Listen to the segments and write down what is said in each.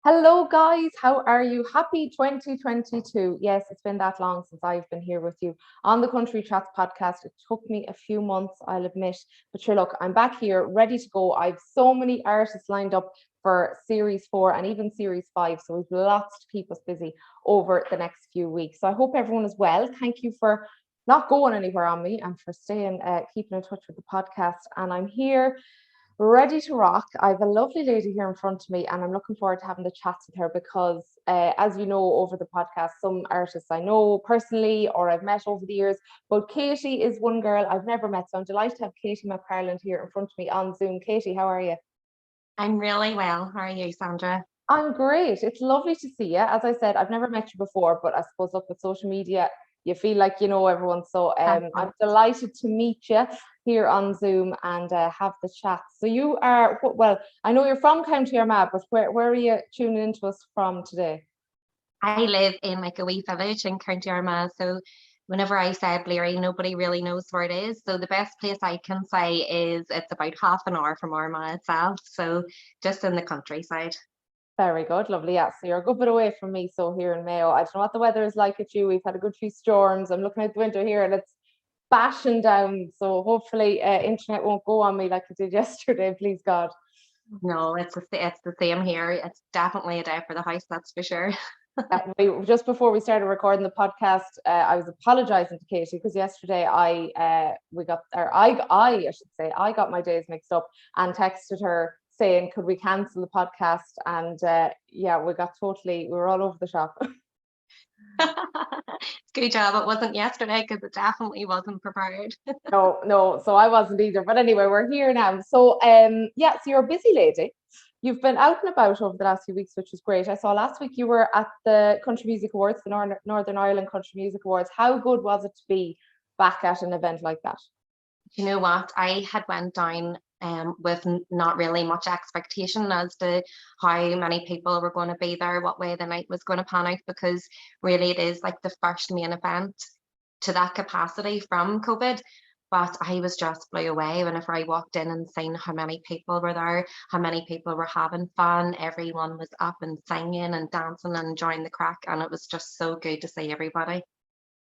Hello, guys. How are you? Happy 2022. Yes, it's been that long since I've been here with you on the Country Chats podcast. It took me a few months, I'll admit. But sure, look, I'm back here ready to go. I've so many artists lined up for series 4 and even series 5. So we've lots to keep us busy over the next few weeks. So I hope everyone is well. Thank you for not going anywhere on me and for staying, keeping in touch with the podcast. And I'm here ready to rock. I have a lovely lady here in front of me, and I'm looking forward to having the chats with her because, as you know, over the podcast, some artists I know personally or I've met over the years, but Katie is one girl I've never met. So I'm delighted to have Katie McParland here in front of me on Zoom. Katie, how are you? I'm really well. How are you, Sandra? I'm great. It's lovely to see you. As I said, I've never met you before, but I suppose look with social media, you feel like you know everyone. So I'm delighted to meet you here on Zoom and have the chat. So you are well. I know you're from County Armagh, but where are you tuning into us from today? I live in like a wee village in County Armagh, so whenever I say Bleary, nobody really knows where it is. So the best place I can say is it's about half an hour from Armagh itself, so just in the countryside. Very good, lovely. Yeah, so you're a good bit away from me. So here in Mayo, I don't know what the weather is like at you. We've had a good few storms. I'm looking out the window here, and it's bashing down. So hopefully, internet won't go on me like it did yesterday. Please God. No, it's the same here. It's definitely a day for the house, that's for sure. Just before we started recording the podcast, I was apologizing to Katie because yesterday I should say I got my days mixed up and texted her saying could we cancel the podcast, and yeah, we were all over the shop. Good job. It wasn't yesterday because it definitely wasn't prepared. No, so I wasn't either. But anyway, we're here now. So yeah, so you're a busy lady. You've been out and about over the last few weeks, which is great. I saw last week you were at the Country Music Awards, the Northern Ireland Country Music Awards. How good was it to be back at an event like that? You know what? I had went down with not really much expectation as to how many people were going to be there, what way the night was going to pan out, because really it is like the first main event to that capacity from COVID. But I was just blew away whenever I walked in and seen how many people were there, how many people were having fun. Everyone was up and singing and dancing and enjoying the crack, and it was just so good to see everybody.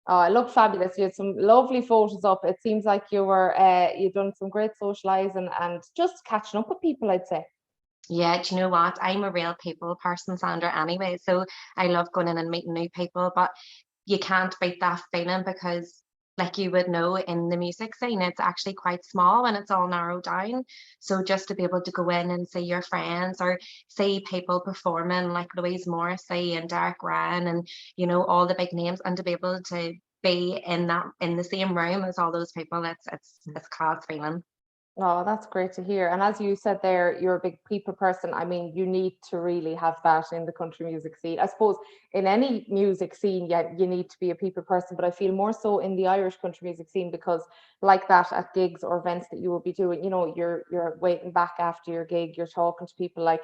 Oh, it looked fabulous. You had some lovely photos up. It seems like you've done some great socializing and just catching up with people, I'd say. Yeah, do you know what? I'm a real people person, Sandra, anyway. So I love going in and meeting new people, but you can't beat that feeling because, like you would know, in the music scene, it's actually quite small and it's all narrowed down. So just to be able to go in and see your friends or see people performing like Louise Morrissey and Derek Ryan and, all the big names, and to be able to be in the same room as all those people, it's class feeling. Oh, that's great to hear. And as you said there, you're a big people person. I mean, you need to really have that in the country music scene. I suppose in any music scene, yeah, you need to be a people person, but I feel more so in the Irish country music scene because like that at gigs or events that you will be doing, you're waiting back after your gig, you're talking to people. Like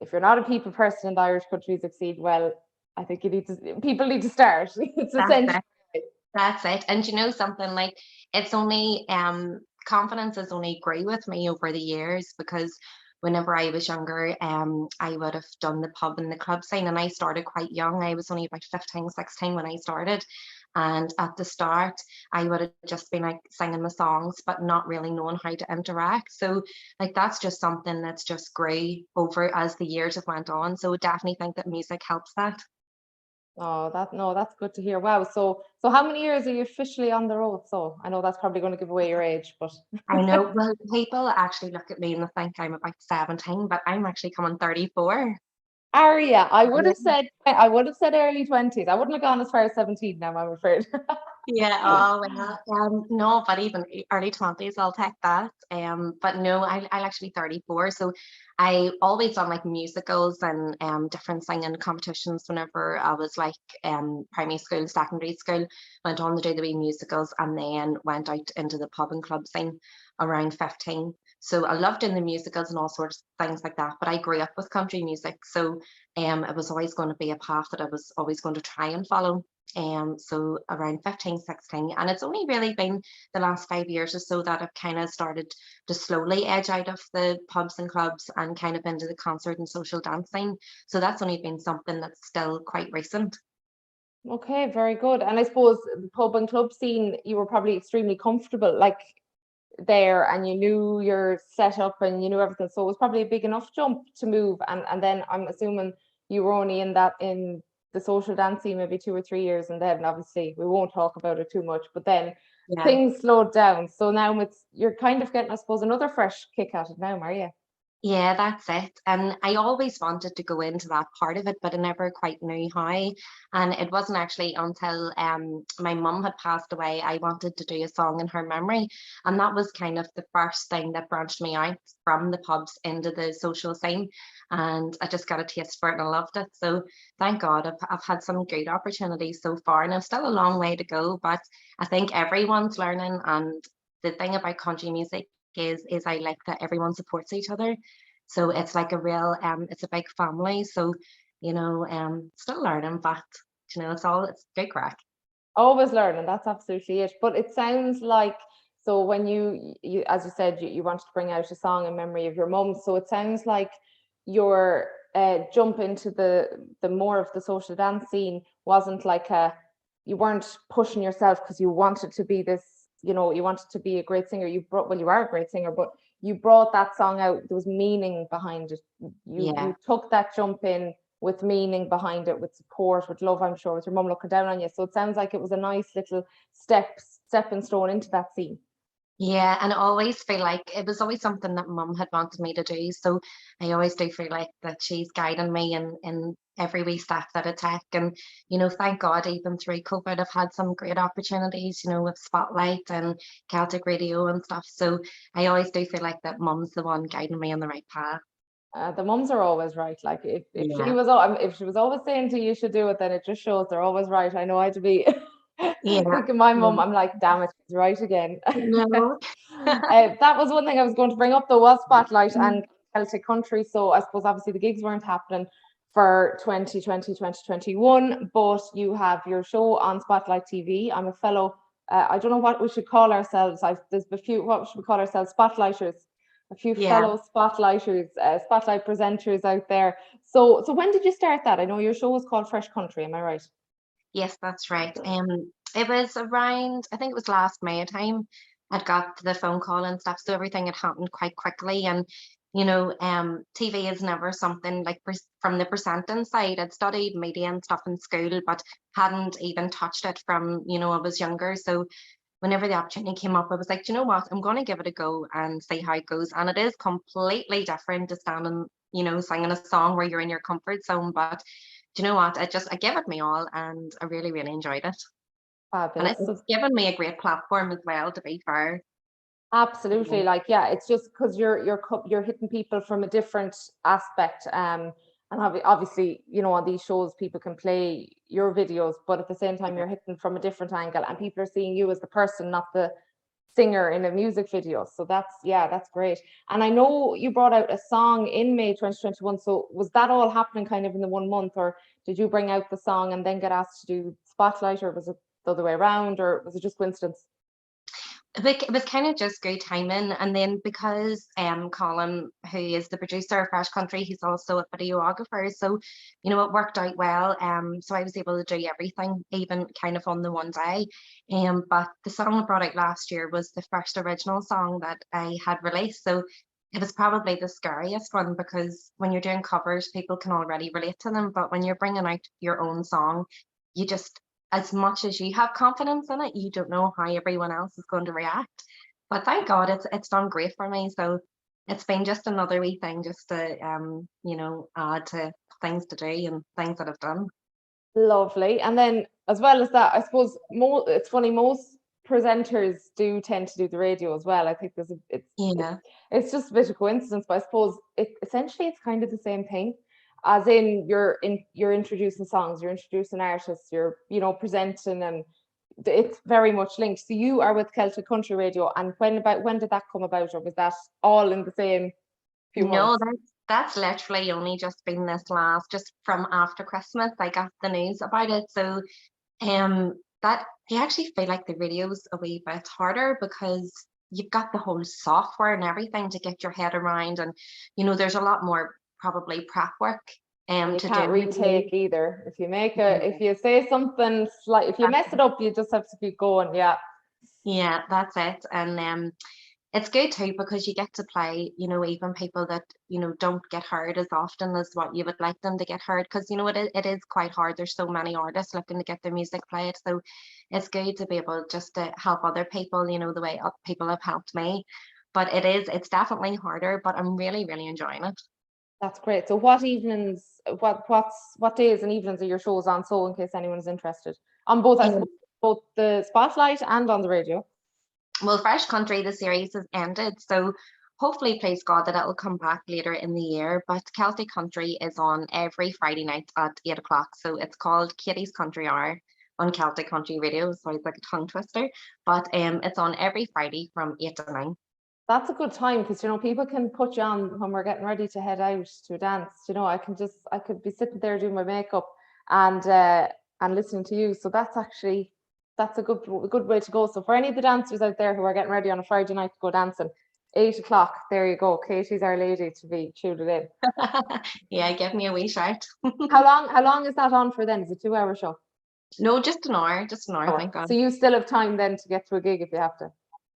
if you're not a people person in the Irish country music scene, well, I think people need to start. It's That's essential. it. That's it. And something like it's only confidence has only grew with me over the years because whenever I was younger, I would have done the pub and the club scene, and I started quite young. I was only about 15, 16 when I started. And at the start, I would have just been like singing my songs, but not really knowing how to interact. So like that's just something that's just grew over as the years have went on. So definitely think that music helps that. Oh, that's good to hear. Wow. So how many years are you officially on the road? So I know that's probably going to give away your age, but I know. Well, people actually look at me and they think I'm about 17, but I'm actually coming 34. Aria, I would have said early 20s. I wouldn't have gone as far as 17 now, I'm afraid. Yeah, oh well, no, but even early 20s, I'll take that. But no, I'll actually 34. So I always done like musicals and different singing competitions whenever I was like primary school, secondary school, went on to do the wee musicals and then went out into the pub and club scene around 15. So I loved doing the musicals and all sorts of things like that. But I grew up with country music, so it was always going to be a path that I was always going to try and follow. So around 15, 16. And it's only really been the last 5 years or so that I've kind of started to slowly edge out of the pubs and clubs and kind of into the concert and social dancing. So that's only been something that's still quite recent. Okay, very good. And I suppose the pub and club scene, you were probably extremely comfortable, like there, and you knew your setup and you knew everything. So it was probably a big enough jump to move. And then I'm assuming you were only in the social dance scene maybe 2 or 3 years, and then obviously we won't talk about it too much. But then Yeah. things slowed down. So now you're kind of getting, I suppose, another fresh kick at it now, Maria. Yeah, that's it. And I always wanted to go into that part of it, but I never quite knew how. And it wasn't actually until my mum had passed away, I wanted to do a song in her memory. And that was kind of the first thing that branched me out from the pubs into the social scene. And I just got a taste for it and I loved it. So thank God I've had some great opportunities so far. And I've still a long way to go, but I think everyone's learning. And the thing about country music is I like that everyone supports each other. So it's like a real it's a big family. So, still learning, but it's good crack. Always learning, that's absolutely it. But it sounds like, so when you as you said, you wanted to bring out a song in memory of your mum. So it sounds like your jump into the more of the social dance scene wasn't like you weren't pushing yourself because you wanted to be this, you wanted to be a great singer. You are a great singer, but you brought that song out. There was meaning behind it. Yeah. You took that jump in with meaning behind it, with support, with love, I'm sure, with your mum looking down on you. So it sounds like it was a nice little stepping stone into that scene. Yeah, and I always feel like it was always something that mum had wanted me to do. So I always do feel like that she's guiding me in every wee step that I take. And, thank God, even through COVID, I've had some great opportunities, with Spotlight and Celtic Radio and stuff. So I always do feel like that mum's the one guiding me on the right path. The mums are always right. Like Yeah. if she was always saying to you, you should do it, then it just shows they're always right. I know I had to be Yeah. thinking my mum, Yeah. I'm like, damn it, she's right again. No. That was one thing I was going to bring up though, was Spotlight and Celtic Country. So I suppose obviously the gigs weren't happening for 2020, 2021, but you have your show on Spotlight TV. I'm a fellow, I don't know what we should call ourselves. There's a few, what should we call ourselves? Spotlighters. A few Yeah. fellow spotlighters, spotlight presenters out there. So when did you start that? I know your show was called Fresh Country. Am I right? Yes, that's right. It was around, I think it was last May time. I'd got the phone call and stuff, so everything had happened quite quickly. And TV is never something like from the presenting side. I'd studied media and stuff in school, but hadn't even touched it from I was younger. So whenever the opportunity came up, I was like, "Do you know what? I'm going to give it a go and see how it goes." And it is completely different to standing, singing a song where you're in your comfort zone. But do you know what? I gave it me all, and I really, really enjoyed it. And Fabulous. it's given me a great platform as well, to be fair. Absolutely. Mhm. Like, yeah, it's just because you're hitting people from a different aspect. And obviously, on these shows, people can play your videos, but at the same time, Yeah. you're hitting from a different angle, and people are seeing you as the person, not the singer in a music video. So that's great. And I know you brought out a song in May 2021. So was that all happening kind of in the 1 month, or did you bring out the song and then get asked to do Spotlight, or was it the other way around, or was it just coincidence? It was kind of just good timing, and then because Colin, who is the producer of Fresh Country, he's also a videographer, so it worked out well. So I was able to do everything, even kind of on the one day. But the song I brought out last year was the first original song that I had released, so it was probably the scariest one because when you're doing covers, people can already relate to them, but when you're bringing out your own song, you just as much as you have confidence in it, you don't know how everyone else is going to react. But thank God it's done great for me. So it's been just another wee thing just to add to things to do and things that I've done. Lovely. And then as well as that, I suppose it's funny, most presenters do tend to do the radio as well. I think Yeah. it's just a bit of coincidence, but I suppose essentially it's kind of the same thing. As in you're introducing songs, you're introducing artists, you're presenting, and it's very much linked. So you are with Celtic Country Radio, and when did that come about, or was that all in the same few No, months? that's literally only just been this last, just from after Christmas, I got the news about it. So That I actually feel like the radio's a wee bit harder because you've got the whole software and everything to get your head around, and there's a lot more probably prep work And you to can't do. retake either. If you make Yeah. if you say something slight, if you mess it up, you just have to keep going. Yeah, Yeah, that's it. And it's good too because you get to play, even people that, don't get heard as often as what you would like them to get heard. Because, it is quite hard. There's so many artists looking to get their music played. So it's good to be able just to help other people, the way people have helped me. But it's definitely harder, but I'm really, really enjoying it. that's great. So what evenings, what days and evenings are your shows on? So in case anyone's interested, on both, I suppose, both the spotlight and on the radio. Well, Fresh Country, the series has ended, so hopefully, please God, that it'll come back later in the year. But Celtic Country is on every Friday night at 8 o'clock. So it's called Katie's Country Hour on Celtic Country Radio. So it's like a tongue twister, but it's on every Friday from 8 to 9. That's a good time because people can put you on when we're getting ready to head out to a dance. I could be sitting there doing my makeup and listening to you. So that's a good way to go. So for any of the dancers out there who are getting ready on a Friday night to go dancing, 8 o'clock, there you go. Katie's our lady to be tuned in. Yeah, give me a wee shout. How long is that on for then? Is it a 2 hour show? No, just an hour, thank God. So you still have time then to get to a gig if you have to.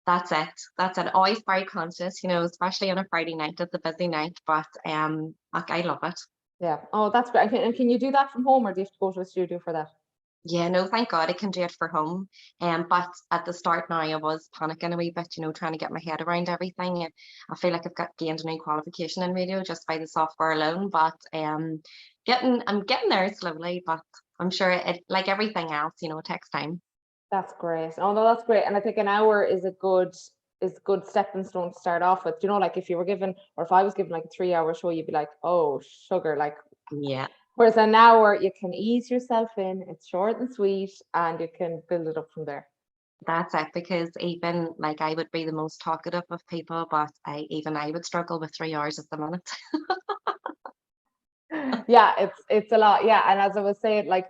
That's it. That's it. Always very conscious, especially on a Friday night. It's a busy night, but like, I love it. Yeah. Oh, that's great. And can you do that from home or do you have to go to a studio for that? Yeah, no, thank God I can do it for home. But at the start now, I was panicking a wee bit, trying to get my head around everything. And I feel like I've got gained a new qualification in radio just by the software alone. But I'm getting there slowly. But I'm sure it, like everything else, it takes time. That's great. Oh no, that's great. And I think an hour is a good stepping stone to start off with. Like if you were given, or if I was given like a 3 hour show, you'd be like, oh, sugar, like. Yeah. Whereas an hour, you can ease yourself in. It's short and sweet, and you can build it up from there. That's it, because even like I would be the most talkative of people, but I would struggle with 3 hours at the minute. Yeah, it's a lot. Yeah, and as I was saying, like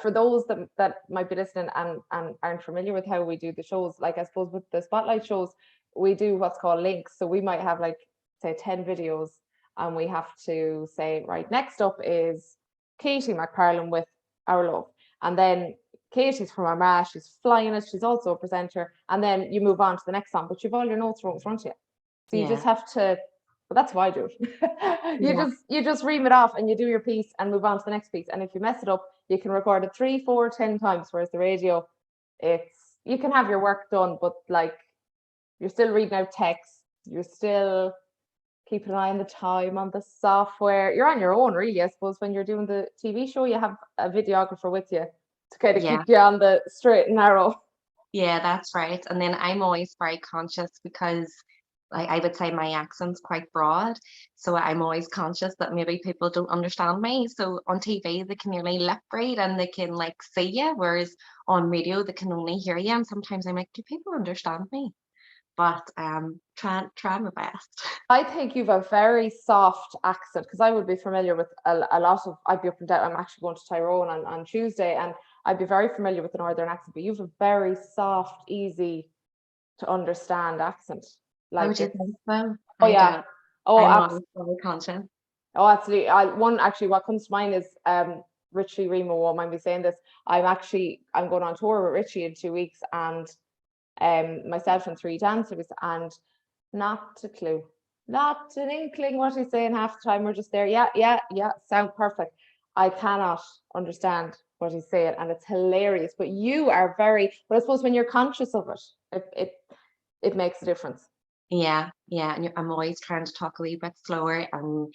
for those that might be listening and aren't familiar with how we do the shows, like I suppose with the spotlight shows, we do what's called links. So we might have like say 10 videos, and we have to say, right, next up is Katie McParland with Our Love, and then Katie's from Armagh, she's flying it, she's also a presenter, and then you move on to the next song, but you've all your notes right in front of you, so you just have to. But that's why I do it. You just ream it off and you do your piece and move on to the next piece. And if you mess it up, you can record it 3, 4, 10 times. Whereas the radio, you can have your work done, but like you're still reading out text, you're still keeping an eye on the time, on the software. You're on your own, really. I suppose when you're doing the TV show, you have a videographer with you to kind of keep you on the straight and narrow. Yeah, that's right. And then I'm always very conscious because I would say my accent's quite broad. So I'm always conscious that maybe people don't understand me. So on TV, they can nearly lip read and they can like see you, whereas on radio, they can only hear you. And sometimes I'm like, do people understand me? But try my best. I think you've a very soft accent because I would be familiar with a lot of, I'd be up and down. I'm actually going to Tyrone on Tuesday, and I'd be very familiar with the Northern accent, but you've a very soft, easy to understand accent. Like, would you think so? Oh, yeah. Oh, I'm very conscious. Oh, absolutely. What comes to mind is Richie Remo won't mind me saying this. I'm going on tour with Richie in 2 weeks, and myself and 3 dancers, and not a clue, not an inkling what he's saying half the time. We're just there, yeah, sound perfect. I cannot understand what he's saying, and it's hilarious. But I suppose when you're conscious of it makes a difference. Yeah, and I'm always trying to talk a wee bit slower, and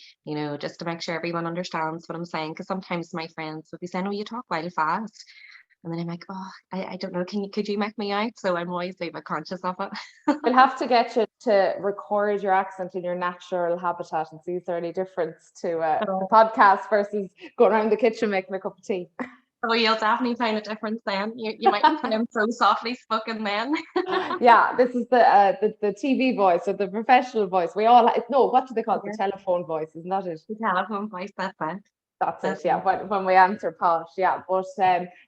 just to make sure everyone understands what I'm saying. Because sometimes my friends would be saying, "Oh, you talk wild fast," and then I'm like, "Oh, I don't know. Could you make me out?" So I'm always a bit conscious of it. We'll have to get you to record your accent in your natural habitat and see if there's any difference to a podcast versus going around the kitchen making a cup of tea. Oh, you'll definitely find a difference then. You might find him so softly spoken then. Yeah, this is the TV voice or the professional voice. We all no, what do they call it? The telephone voice, isn't that it? The telephone voice, that's it. That's it, yeah. When we answer posh, yeah. But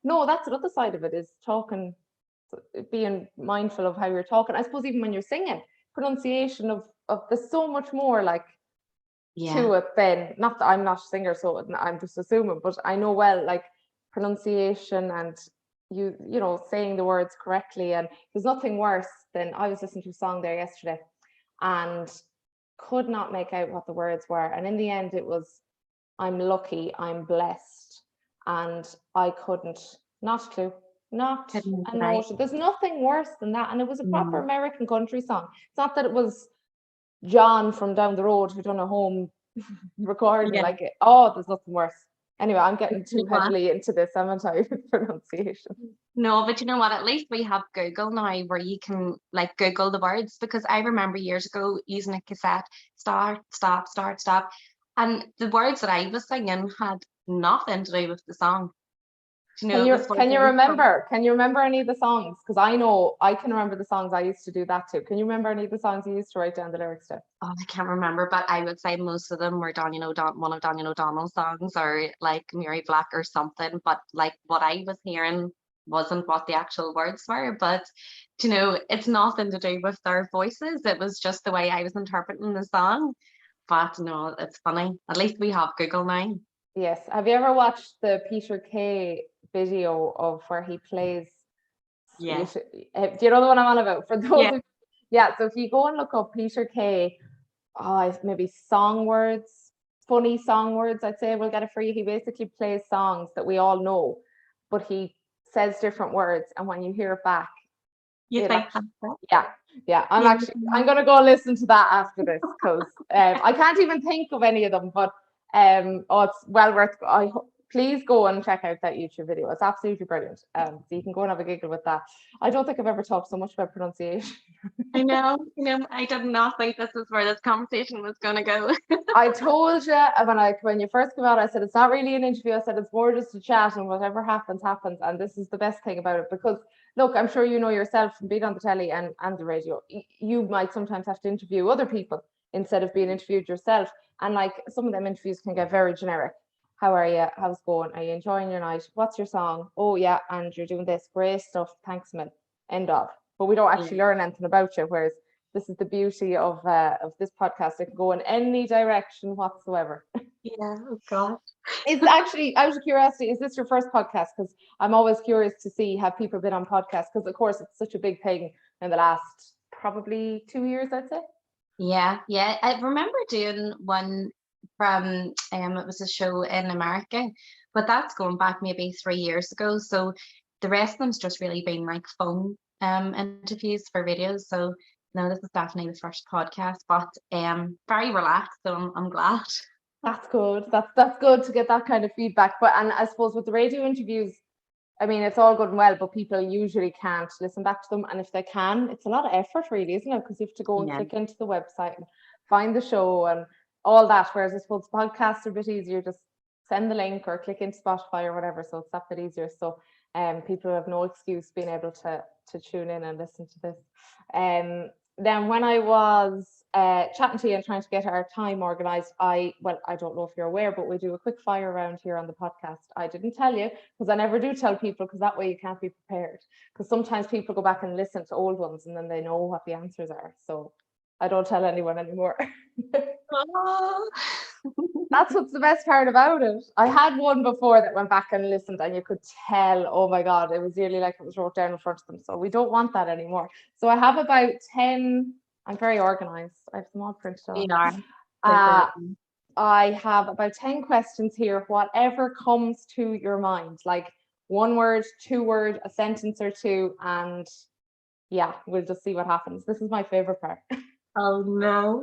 no, that's the other side of it, is talking, being mindful of how you're talking. I suppose even when you're singing, pronunciation of there's so much more like to it than, not that I'm not a singer, so I'm just assuming, but I know well like pronunciation and you know, saying the words correctly. And there's nothing worse than, I was listening to a song there yesterday and could not make out what the words were, and in the end it was, I'm lucky, I'm blessed, and I couldn't, not a clue, not a notion. There's nothing worse than that. And it was a proper American country song. It's not that it was John from down the road who done a home recording like it. Oh, there's nothing worse. Anyway, I'm getting too heavily into this, haven't I, with pronunciation? No, but you know what? At least we have Google now where you can like Google the words, because I remember years ago using a cassette, start, stop, start, stop. And the words that I was singing had nothing to do with the song. You know, can you remember any of the songs? Because I know I can remember the songs. I used to do that too. Can you remember any of the songs you used to write down the lyrics to? Oh, I can't remember, but I would say most of them were one of Daniel O'Donnell's songs, or like Mary Black or something. But like what I was hearing wasn't what the actual words were. But you know, it's nothing to do with their voices. It was just the way I was interpreting the song. But no, it's funny. At least we have Google now. Yes. Have you ever watched the Peter Kay video of where he plays? Yeah. Do you know the one I'm on about? For those so if you go and look up Peter Kay, maybe song words, funny song words, I'd say we'll get it for you. He basically plays songs that we all know, but he says different words, and when you hear it back, I'm gonna go listen to that after this, because I can't even think of any of them, but it's well worth. Please go and check out that YouTube video. It's absolutely brilliant. So you can go and have a giggle with that. I don't think I've ever talked so much about pronunciation. I know, I did not think this is where this conversation was going to go. I told you when you first came out, I said it's not really an interview. I said it's more just a chat, and whatever happens, happens. And this is the best thing about it, because look, I'm sure you know yourself from being on the telly and the radio, you might sometimes have to interview other people instead of being interviewed yourself. And like some of them interviews can get very generic. How are you? How's it going? Are you enjoying your night? What's your song? Oh yeah, and you're doing this. Great stuff. Thanks, man. End of. But we don't actually learn anything about you. Whereas this is the beauty of this podcast. It can go in any direction whatsoever. Yeah. Oh God. It's actually, out of curiosity, is this your first podcast? Because I'm always curious to see, have people been on podcasts? Because of course it's such a big thing in the last probably 2 years, I'd say. Yeah. I remember doing one from it was a show in America, but that's going back maybe 3 years ago. So the rest of them's just really been like phone interviews for videos. So no, this is definitely the first podcast, but very relaxed. So I'm glad. That's good. That's good to get that kind of feedback. But and I suppose with the radio interviews, I mean, it's all good and well, but people usually can't listen back to them. And if they can, it's a lot of effort, really, isn't it? Because you have to go and click into the website and find the show and all that. Whereas I suppose podcasts are a bit easier. Just send the link or click into Spotify or whatever. So it's that bit easier. So people have no excuse being able to tune in and listen to this. Then when I was chatting to you and trying to get our time organized, I don't know if you're aware, but we do a quick fire round here on the podcast. I didn't tell you because I never do tell people, because that way you can't be prepared. Because sometimes people go back and listen to old ones and then they know what the answers are. So I don't tell anyone anymore. That's what's the best part about it. I had one before that went back and listened, and you could tell, oh my God, it was nearly like it was wrote down in front of them. So we don't want that anymore. So I have about 10. I'm very organized. I have them all printed off. I have about 10 questions here, whatever comes to your mind, like 1 word, 2 word, a sentence or 2, and yeah, we'll just see what happens. This is my favorite part. Oh no.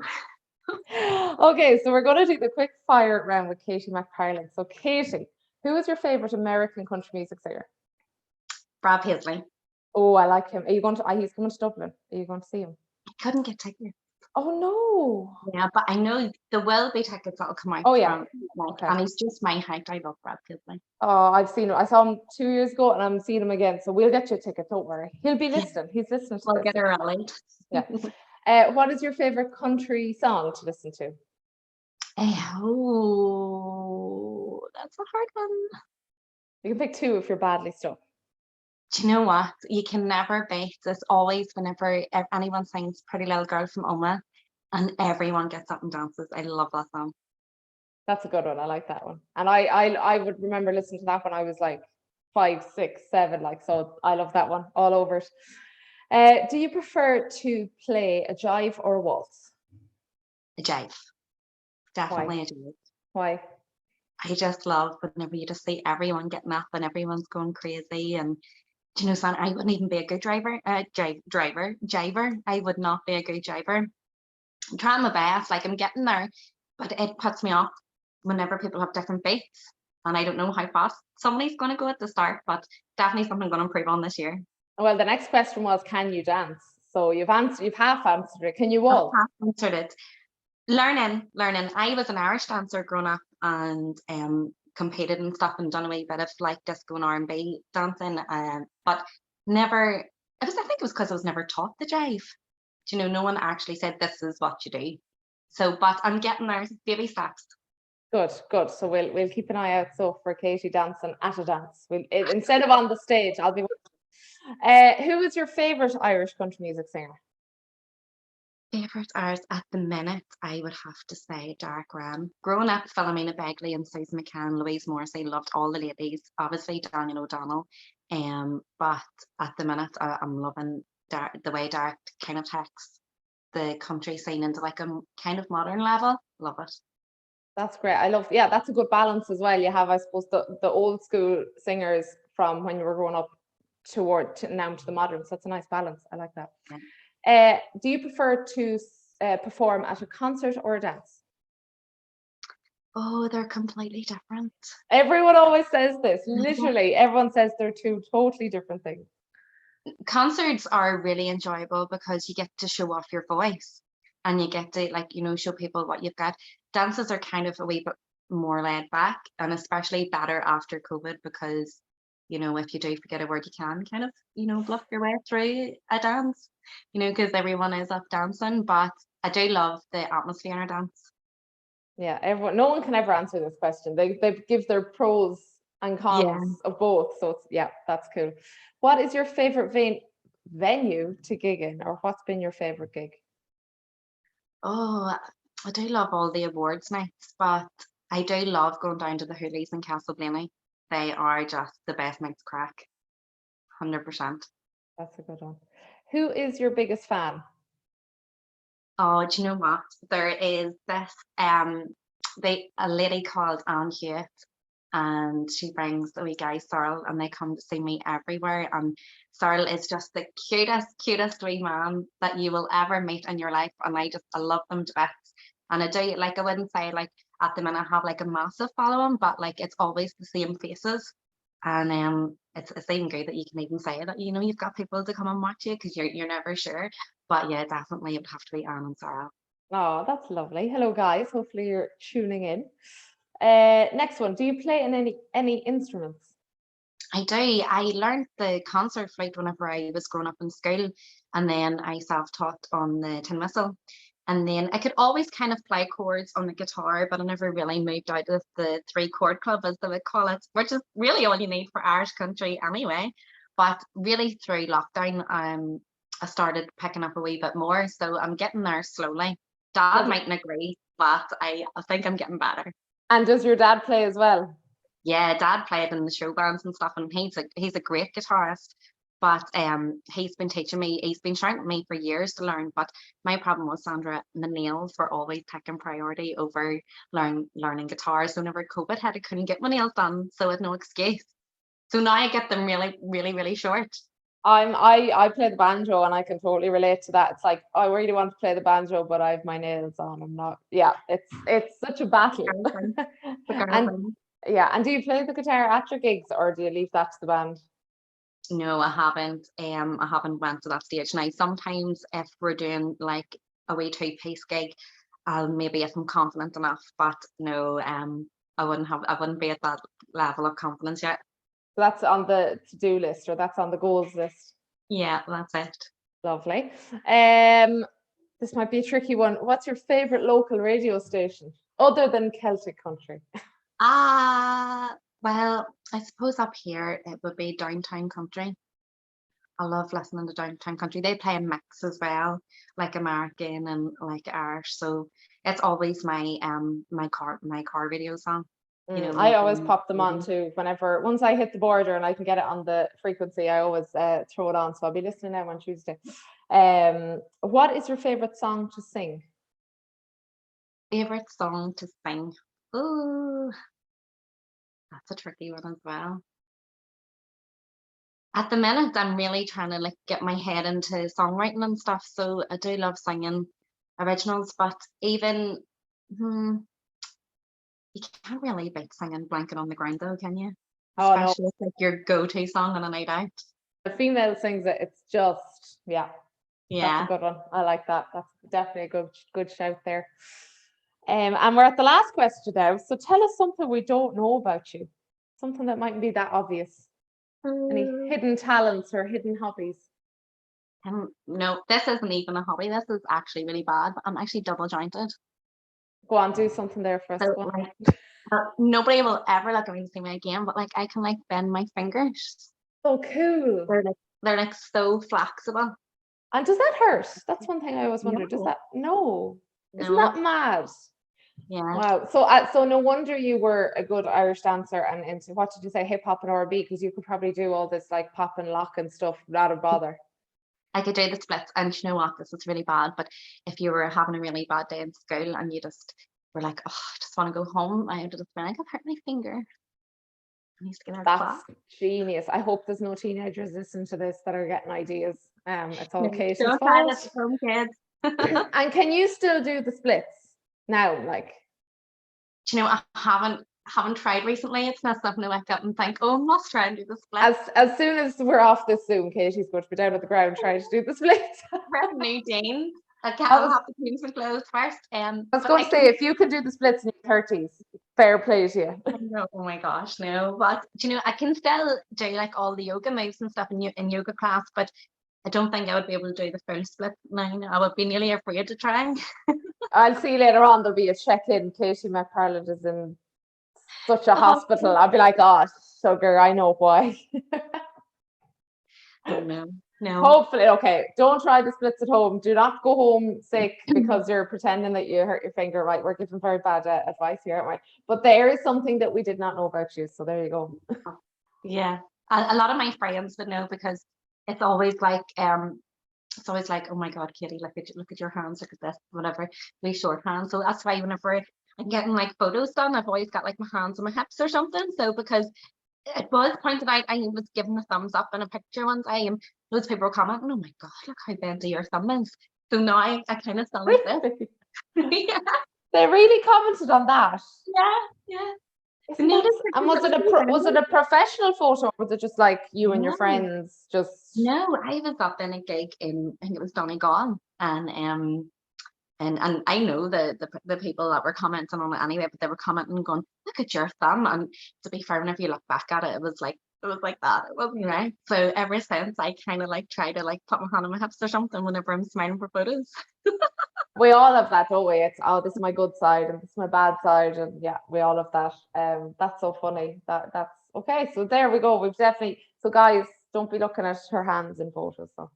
Okay, so we're going to do the quick fire round with Katie McParland. So Katie, who is your favorite American country music singer? Brad Paisley. Oh, I like him. Are you going to? He's coming to Dublin. Are you going to see him? I couldn't get tickets. Oh no. Yeah, but I know there will be tickets that'll come out. Oh yeah. Okay. And he's just my height. I love Brad Paisley. Oh, I've seen him. I saw him 2 years ago, and I'm seeing him again. So we'll get you a ticket. Don't worry. He'll be listening. He's listening to we'll this. Get her rallied. Yeah. What is your favorite country song to listen to? Oh, that's it's a hard one. You can pick two if you're badly stuck. Do you know what? You can never beat this. Always, whenever anyone sings Pretty Little Girl from Oma, and everyone gets up and dances. I love that song. That's a good one. I like that one. And I would remember listening to that when I was like 5, 6, 7. Like, so I love that one all over it. Do you prefer to play a jive or a waltz? A jive. Definitely a jive. Why? I just love whenever you just see everyone getting up and everyone's going crazy. And do you know, Son, I wouldn't even be a good jiver. I would not be a good jiver. I'm trying my best, like I'm getting there, but it puts me off whenever people have different beats. And I don't know how fast somebody's going to go at the start, but definitely something I'm going to improve on this year. Well, the next question was, can you dance? So you've half answered it. Can you waltz? I've half answered it. Learning. I was an Irish dancer growing up and competed and stuff and done a wee bit of like disco and R&B dancing, but never. I think it was because I was never taught the jive. Do you know, no one actually said this is what you do. So, but I'm getting there, baby steps. Good. So we'll keep an eye out. So for Katie dancing at a dance, instead of on the stage, I'll be. Who is your favorite Irish country music singer? Favorite artists at the minute, I would have to say Dark Ram. Growing up, Philomena Begley and Susan McCann, Louise Morrissey, loved all the ladies. Obviously, Daniel O'Donnell. But at the minute, I'm loving the way Dark kind of takes the country scene into like a kind of modern level. Love it. That's great. I love. Yeah, that's a good balance as well. You have, I suppose, the old school singers from when you were growing up now to the modern. So that's a nice balance. I like that. Yeah. Do you prefer to perform at a concert or a dance? Oh, they're completely different. Everyone always says this. Literally, everyone says they're two totally different things. Concerts are really enjoyable because you get to show off your voice and you get to, like, you know, show people what you've got. Dances are kind of a wee bit more laid back, and especially better after COVID because, you know, if you do forget a word, you can kind of, you know, bluff your way through a dance, you know, because everyone is up dancing. But I do love the atmosphere in a dance. Yeah, no one can ever answer this question. They give their pros and cons of both. So it's, that's cool. What is your favorite venue to gig in, or what's been your favorite gig? Oh, I do love all the awards nights, but I do love going down to the Hoolies in Castleblaney. They are just the best nights crack. 100%. That's a good one. Who is your biggest fan? Oh, do you know what? There is this a lady called Anne Hewitt, and she brings the wee guy Cyril, and they come to see me everywhere. And Cyril is just the cutest wee man that you will ever meet in your life, and I love them to bits. And I do, like, I wouldn't say like at the minute I have like a massive following, but like it's always the same faces. And it's even good that you can even say that, you know, you've got people to come and watch you because you're never sure. But yeah, definitely it would have to be Anne and Sarah. Oh, that's lovely. Hello guys, hopefully you're tuning in. Next one, do you play in any instruments? I do. I learned the concert flute whenever I was growing up in school, and then I self-taught on the tin whistle. And then I could always kind of play chords on the guitar, but I never really moved out of the 3-chord club, as they would call it, which is really all you need for Irish country anyway. But really through lockdown, I started picking up a wee bit more, so I'm getting there slowly. Dad mightn't agree, but I think I'm getting better. And does your dad play as well? Yeah, Dad played in the show bands and stuff, and he's a great guitarist. But he's been teaching me. He's been trying with me for years to learn. But my problem was, Sandra, the nails were always taking priority over learning guitar. So whenever COVID hit, I couldn't get my nails done, so I had no excuse. So now I get them really, really, really short. I play the banjo, and I can totally relate to that. It's like I really want to play the banjo, but I have my nails on. I'm not. Yeah, it's such a battle. And do you play the guitar at your gigs, or do you leave that to the band? No, I haven't. I haven't went to that stage. Now, sometimes if we're doing like a wee 2-piece gig, I'll maybe, if I'm confident enough. But no, I wouldn't be at that level of confidence yet. So that's on the to-do list, or that's on the goals list. Yeah, that's it. Lovely. This might be a tricky one. What's your favorite local radio station other than Celtic country? Well, I suppose up here it would be downtown country. I love listening to downtown country. They play a mix as well, like American and like Irish. So it's always my car radio song. I always Moving. pop them on too. Once I hit the border and I can get it on the frequency, I always throw it on. So I'll be listening now on Tuesday. What is your favorite song to sing? Favorite song to sing. Ooh, that's a tricky one as well. At the minute, I'm really trying to like get my head into songwriting and stuff. So I do love singing originals, but even hmm, you can't really beat singing "Blanket on the Ground" though, can you? Oh no, Especially if like your go-to song on a night out. the female sings it. It's just, yeah, that's a Yeah. good one. I like that. That's definitely a good shout there. And we're at the last question now. So tell us something we don't know about you. Something that mightn't be that obvious. Any Mm, hidden talents or hidden hobbies? no, this isn't even a hobby. This is actually really bad. I'm actually double jointed. Go on, do something there for us. So Go on. like nobody will ever look at me the same way again, but like I can like bend my fingers. Oh, cool. They're like so flexible. And does that hurt? That's one thing I always wonder. Does No, that? No. Isn't no, that mad? yeah. Wow. So no wonder you were a good Irish dancer and into what did you say, hip hop and R&B? Because you could probably do all this like pop and lock and stuff, not a bother. I could do the splits, and you know what? This is really bad. But if you were having a really bad day in school and you just were like, "Oh, I just want to go home," I would just be like, "I've hurt my finger. I need to get out of That's class." genius. I hope there's no teenagers listening to this that are getting ideas. It's all No, Katie's don't try fault. this at home, kids. And can you still do the splits now? Like, Do you know, I haven't tried recently. It's not something to wake up and think, "Oh, I must try and do the splits." as soon as we're off this Zoom, Katie's going to be down at the ground trying to do the splits. Red new jeans. I I'll was have to change my clothes first. I was But going I to can. say, if you can do the splits in your 30s, fair play to you. I know, oh my gosh, no. But do you know, I can still do like all the yoga moves and stuff in yoga class, but I don't think I would be able to do the full split now. I would be nearly afraid to try. I'll see you later on. There'll be a check-in. Katie McParland is in such a Oh, hospital. I'll be like, oh, sugar, I know why. oh no, no. Hopefully, okay. Don't try the splits at home. Do not go home sick because you're pretending that you hurt your finger. Right? We're giving very bad advice here, aren't we? But there is something that we did not know about you. So there you go. Yeah. A lot of my friends would know because it's always like oh my God, Katie, look at your hands, look at this, whatever, really short hands. So that's why whenever I'm getting like photos done, I've always got like my hands on my hips or something. So because it was pointed out, I was given a thumbs up in a picture one day, and those people were commenting, "Oh my God, look how bendy your thumb is." So now I kind of sound like this. Really? Yeah, They really commented on that. yeah, yeah. The Isn't that? needed And pictures that was so was it bendy. a professional photo, or was it just like you and your No, friends? Just no, I was up in a gig in, I think it was Donegal, and I know the people that were commenting on it anyway, but they were commenting going, "Look at your thumb." And to be fair, whenever you look back at it, it was like that. It wasn't right. So ever since, I kind of like try to like put my hand on my hips or something whenever I'm smiling for photos. we all have that, don't we? It's oh, this is my good side and this is my bad side, and yeah, we all have that. That's so funny. That's okay. So there we go. We've definitely so guys, don't be looking at her hands in photos. So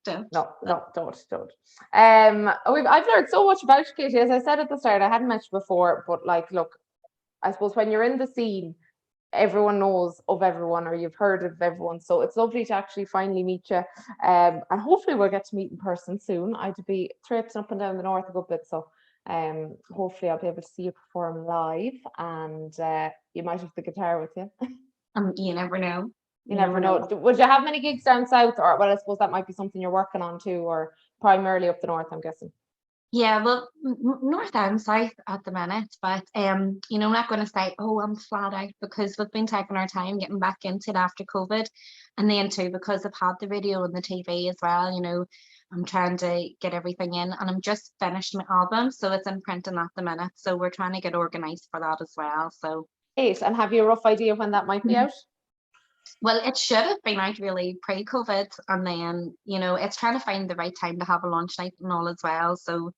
Don't. no, don't. I've learned so much about you, Katie. As I said at the start, I hadn't mentioned before, but like, look, I suppose when you're in the scene, everyone knows of everyone or you've heard of everyone. So it's lovely to actually finally meet you. And hopefully we'll get to meet in person soon. I'd be traipsing up and down the north a good bit. So hopefully I'll be able to see you perform live and you might have the guitar with you. You never know. You You never never know. know. Would you have many gigs down south or well, I suppose that might be something you're working on too, or primarily up the north, I'm guessing. Yeah, well, north and south at the minute, but I'm not going to say, "Oh, I'm flat out," because we've been taking our time getting back into it after COVID, and then too because I've had the radio and the TV as well. I'm trying to get everything in, and I'm just finished my album, so it's in printing at the minute. So we're trying to get organized for that as well. So. Great. And have you a rough idea when that might be out? Well, it should have been out really pre-COVID, and then it's trying to find the right time to have a launch night and all as well. So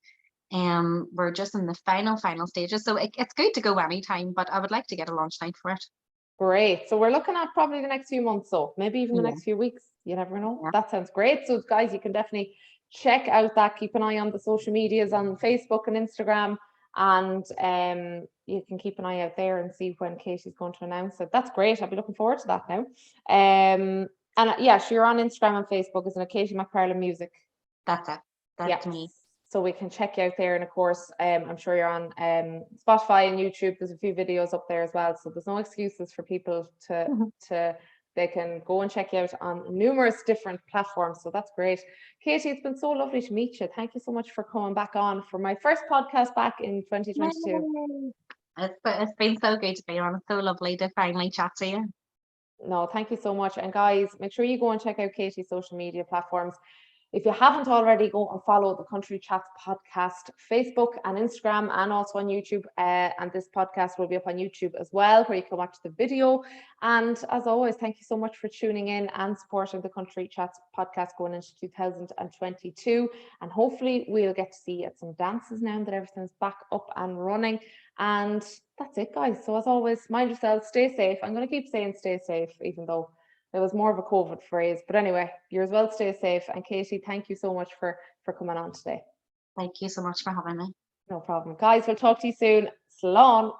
We're just in the final stages, so it's good to go anytime, but I would like to get a launch night for it. Great. So we're looking at probably the next few months, so maybe even the Yeah. next few weeks. You never know. Yeah. That sounds great. So guys, you can definitely check out that. Keep an eye on the social medias on Facebook and Instagram, and you can keep an eye out there and see when Katie's going to announce it. That's great. I'll be looking forward to that now. And yeah, so you're on Instagram and Facebook, isn't it? Katie McParland Music. That's it. That's me. So we can check you out there, and of course, I'm sure you're on Spotify and YouTube. There's a few videos up there as well, so there's no excuses for people to they can go and check you out on numerous different platforms. So that's great. Katie, it's been so lovely to meet you. Thank you so much for coming back on for my first podcast back in 2022. It's been so good to be on. It's so lovely to finally chat to you. No, thank you so much. And guys, make sure you go and check out Katie's social media platforms. If you haven't already, go and follow the Country Chats podcast, Facebook and Instagram, and also on YouTube. And this podcast will be up on YouTube as well, where you can watch the video. And as always, thank you so much for tuning in and supporting the Country Chats podcast going into 2022. And hopefully we'll get to see at some dances now that everything's back up and running. And that's it, guys. So as always, mind yourselves, stay safe. I'm going to keep saying stay safe, even though it was more of a COVID phrase. But anyway, you as well stay safe. And Katie, thank you so much for coming on today. Thank you so much for having me. No problem. Guys, we'll talk to you soon. Slán.